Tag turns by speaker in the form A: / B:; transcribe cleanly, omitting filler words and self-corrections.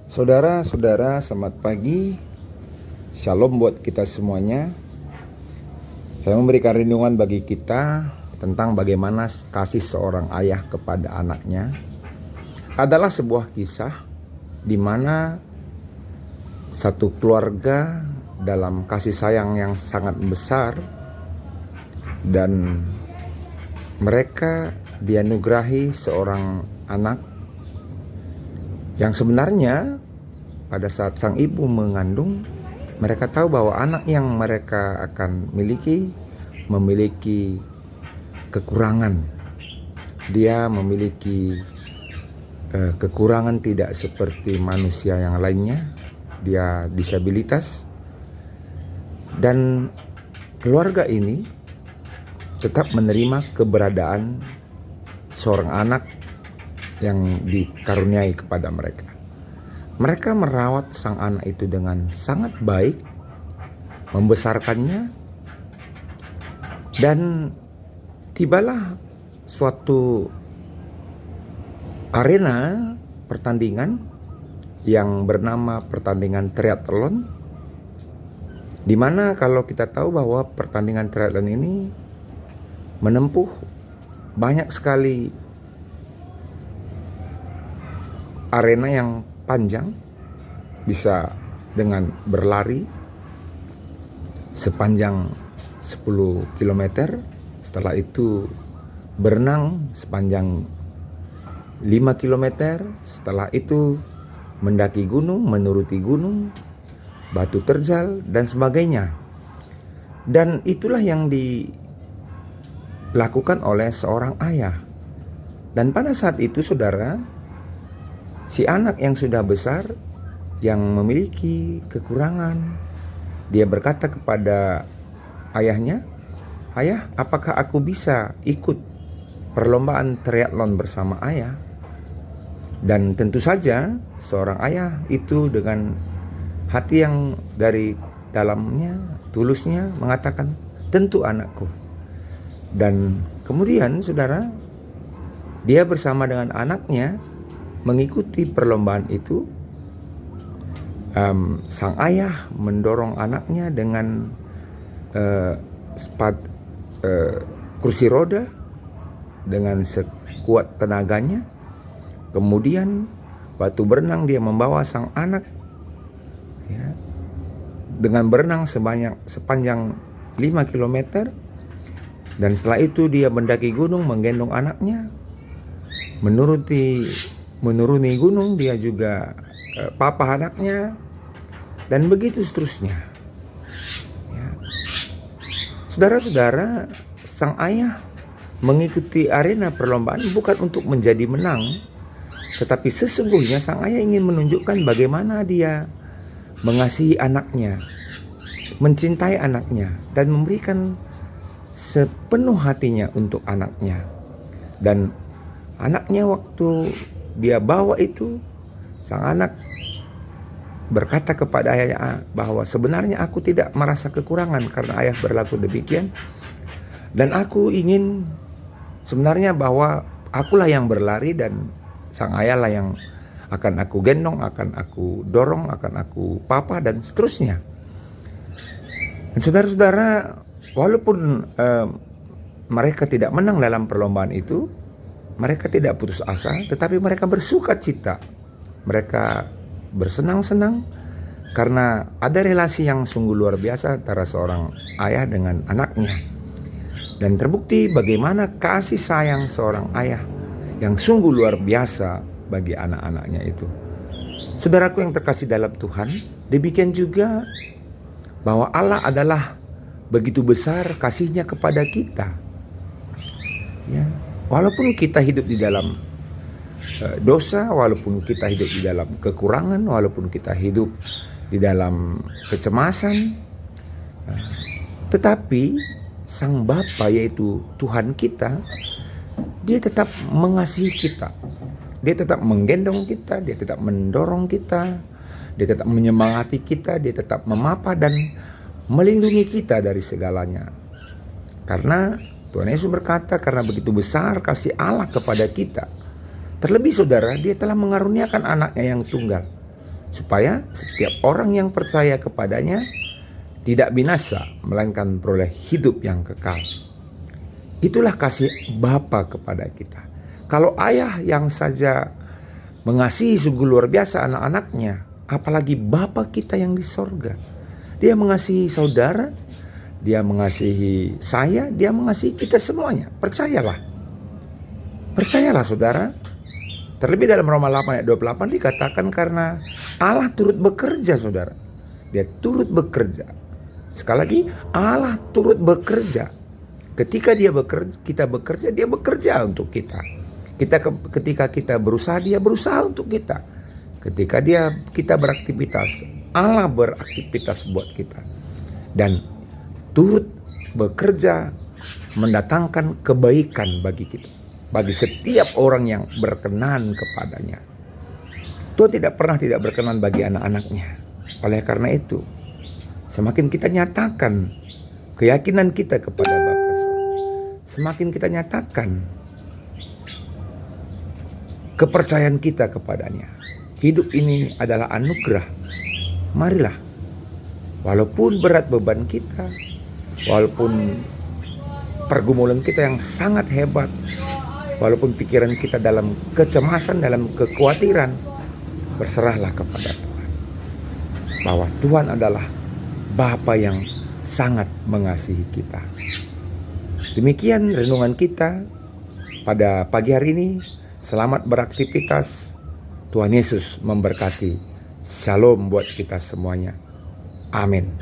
A: Saudara-saudara, selamat pagi. Shalom buat kita semuanya. Saya memberikan renungan bagi kita tentang bagaimana kasih seorang ayah kepada anaknya. Adalah sebuah kisah di mana satu keluarga dalam kasih sayang yang sangat besar, dan mereka dianugerahi seorang anak yang sebenarnya pada saat sang ibu mengandung, mereka tahu bahwa anak yang mereka akan memiliki kekurangan. Dia memiliki kekurangan tidak seperti manusia yang lainnya. Dia disabilitas. Dan keluarga ini tetap menerima keberadaan seorang anak yang dikaruniai kepada mereka. Mereka merawat sang anak itu dengan sangat baik, membesarkannya, dan tibalah suatu arena pertandingan yang bernama pertandingan triathlon, di mana kalau kita tahu bahwa pertandingan triathlon ini menempuh banyak sekali arena yang panjang, bisa dengan berlari sepanjang 10 km, setelah itu berenang sepanjang 5 km, setelah itu mendaki gunung, menuruti gunung, batu terjal, dan sebagainya. Dan itulah yang dilakukan oleh seorang ayah. Dan pada saat itu, saudara, si anak yang sudah besar, yang memiliki kekurangan, dia berkata kepada ayahnya, "Ayah, apakah aku bisa ikut perlombaan triathlon bersama ayah?" Dan tentu saja seorang ayah itu dengan hati yang dari dalamnya, tulusnya mengatakan, "Tentu anakku." Dan kemudian saudara, dia bersama dengan anaknya mengikuti perlombaan itu. Sang ayah mendorong anaknya dengan kursi roda dengan sekuat tenaganya. Kemudian batu berenang dia membawa sang anak, ya, dengan berenang sepanjang 5 km. Dan setelah itu dia mendaki gunung menggendong anaknya, menuruni gunung, dia juga papa anaknya, dan begitu seterusnya. Ya. Saudara-saudara, sang ayah mengikuti arena perlombaan bukan untuk menjadi menang, tetapi sesungguhnya sang ayah ingin menunjukkan bagaimana dia mengasihi anaknya, mencintai anaknya, dan memberikan sepenuh hatinya untuk anaknya. Dan anaknya waktu dia bawa itu, sang anak berkata kepada ayahnya bahwa sebenarnya aku tidak merasa kekurangan karena ayah berlaku demikian, dan aku ingin sebenarnya bahwa akulah yang berlari dan sang ayah lah yang akan aku gendong, akan aku dorong, akan aku papa, dan seterusnya. Dan saudara-saudara, walaupun mereka tidak menang dalam perlombaan itu, mereka tidak putus asa, tetapi mereka bersuka cita. Mereka bersenang-senang karena ada relasi yang sungguh luar biasa antara seorang ayah dengan anaknya. Dan terbukti bagaimana kasih sayang seorang ayah yang sungguh luar biasa bagi anak-anaknya itu. Saudaraku yang terkasih dalam Tuhan, demikian juga bahwa Allah adalah begitu besar kasihnya kepada kita. Ya. Walaupun kita hidup di dalam dosa, walaupun kita hidup di dalam kekurangan, walaupun kita hidup di dalam kecemasan, tetapi Sang Bapa, yaitu Tuhan kita, dia tetap mengasihi kita. Dia tetap menggendong kita, dia tetap mendorong kita, dia tetap menyemangati kita, dia tetap memapa dan melindungi kita dari segalanya. Karena Tuhan Yesus berkata, karena begitu besar kasih Allah kepada kita, terlebih saudara, dia telah mengaruniakan anaknya yang tunggal. supaya setiap orang yang percaya kepadanya tidak binasa, melainkan beroleh hidup yang kekal. Itulah kasih Bapa kepada kita. Kalau ayah yang saja mengasihi sungguh luar biasa anak-anaknya, apalagi Bapa kita yang di sorga. Dia mengasihi saudara, dia mengasihi saya, dia mengasihi kita semuanya. Percayalah. Percayalah saudara. Terlebih dalam Roma 8 ayat 28 dikatakan karena Allah turut bekerja saudara. Dia turut bekerja. Sekali lagi, Allah turut bekerja. Ketika kita bekerja, dia bekerja untuk kita. Ketika kita berusaha, dia berusaha untuk kita. Ketika kita beraktivitas, Allah beraktivitas buat kita. Dan turut bekerja mendatangkan kebaikan bagi kita. Bagi setiap orang yang berkenan kepadanya. Tuhan tidak pernah tidak berkenan bagi anak-anaknya. Oleh karena itu, semakin kita nyatakan keyakinan kita kepada Bapa, semakin kita nyatakan kepercayaan kita kepadanya. Hidup ini adalah anugerah. Marilah, walaupun berat beban kita, walaupun pergumulan kita yang sangat hebat, walaupun pikiran kita dalam kecemasan, dalam kekhawatiran, berserahlah kepada Tuhan. Bahwa Tuhan adalah Bapa yang sangat mengasihi kita. Demikian renungan kita pada pagi hari ini. Selamat beraktivitas. Tuhan Yesus memberkati. Shalom buat kita semuanya. Amin.